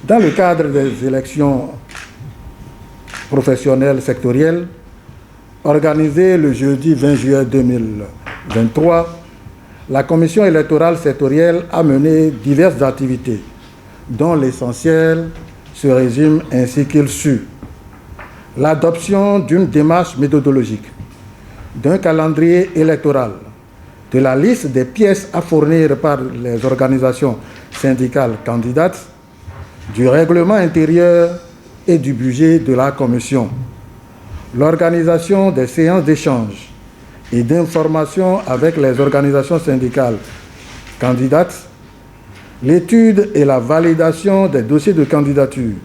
Dans le cadre des élections professionnelles sectorielles, organisées le jeudi 20 juillet 2023, la Commission électorale sectorielle a mené diverses activités, dont l'essentiel se résume ainsi qu'il suit. L'adoption d'une démarche méthodologique, d'un calendrier électoral, de la liste des pièces à fournir par les organisations syndicales candidates, du règlement intérieur et du budget de la Commission, l'organisation des séances d'échange et d'information avec les organisations syndicales candidates, l'étude et la validation des dossiers de candidature,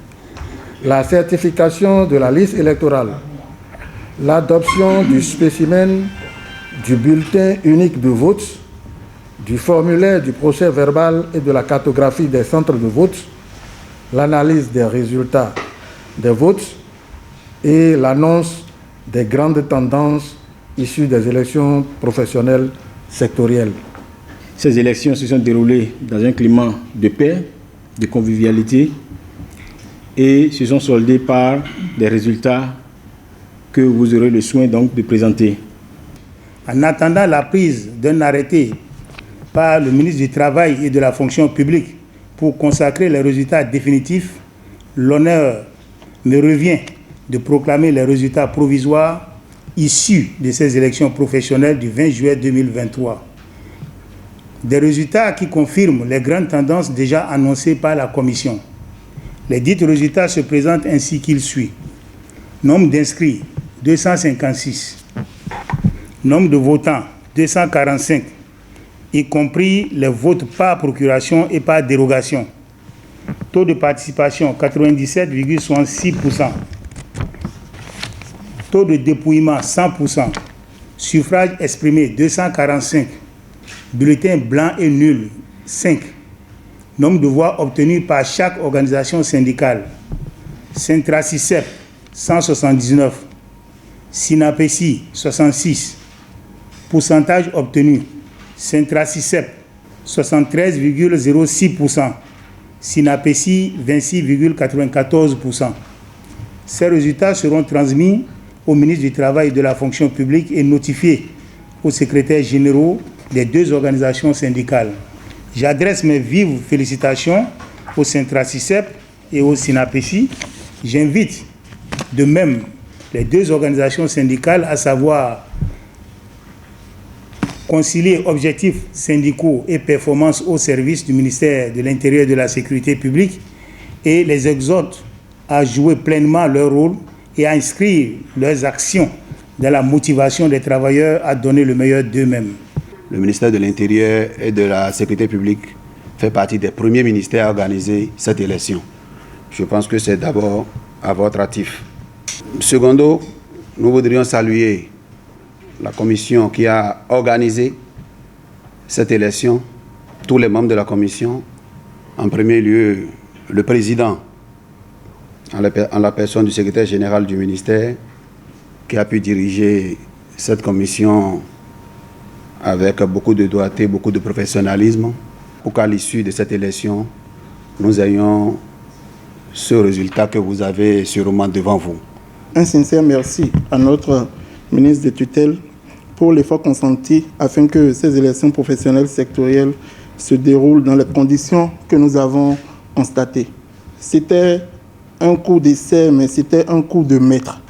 la certification de la liste électorale, l'adoption du spécimen du bulletin unique de vote, du formulaire du procès-verbal et de la cartographie des centres de vote, l'analyse des résultats des votes et l'annonce des grandes tendances issues des élections professionnelles sectorielles. Ces élections se sont déroulées dans un climat de paix, de convivialité et se sont soldées par des résultats que vous aurez le soin donc de présenter. En attendant la prise d'un arrêté par le ministre du Travail et de la Fonction publique pour consacrer les résultats définitifs, l'honneur me revient de proclamer les résultats provisoires issus de ces élections professionnelles du 20 juillet 2023. Des résultats qui confirment les grandes tendances déjà annoncées par la Commission. Les dits résultats se présentent ainsi qu'il suit. Nombre d'inscrits, 256. Nombre de votants, 245, y compris les votes par procuration et par dérogation. Taux de participation, 97,66%. Taux de dépouillement, 100%. Suffrage exprimé, 245. Bulletins blancs et nuls, 5. Nombre de voix obtenues par chaque organisation syndicale. Centracicep, 179. Sinapesi, 66. Pourcentage obtenu. Centracicep, 73,06%. Sinapesi, 26,94%. Ces résultats seront transmis au ministre du Travail et de la Fonction publique et notifiés aux secrétaires généraux des deux organisations syndicales. J'adresse mes vives félicitations au Centracicep et au Sinapesi. J'invite de même les deux organisations syndicales, à savoir concilier objectifs syndicaux et performances au service du ministère de l'Intérieur et de la Sécurité publique, et les exhorte à jouer pleinement leur rôle et à inscrire leurs actions dans la motivation des travailleurs à donner le meilleur d'eux-mêmes. Le ministère de l'Intérieur et de la Sécurité publique fait partie des premiers ministères à organiser cette élection. Je pense que c'est d'abord à votre actif. Secondo, nous voudrions saluer la commission qui a organisé cette élection, tous les membres de la commission, en premier lieu le président, en la personne du secrétaire général du ministère, qui a pu diriger cette commission avec beaucoup de doigté, beaucoup de professionnalisme, pour qu'à l'issue de cette élection, nous ayons ce résultat que vous avez sûrement devant vous. Un sincère merci à notre ministre de tutelle pour l'effort consenti afin que ces élections professionnelles sectorielles se déroulent dans les conditions que nous avons constatées. C'était un coup d'essai, mais c'était un coup de maître.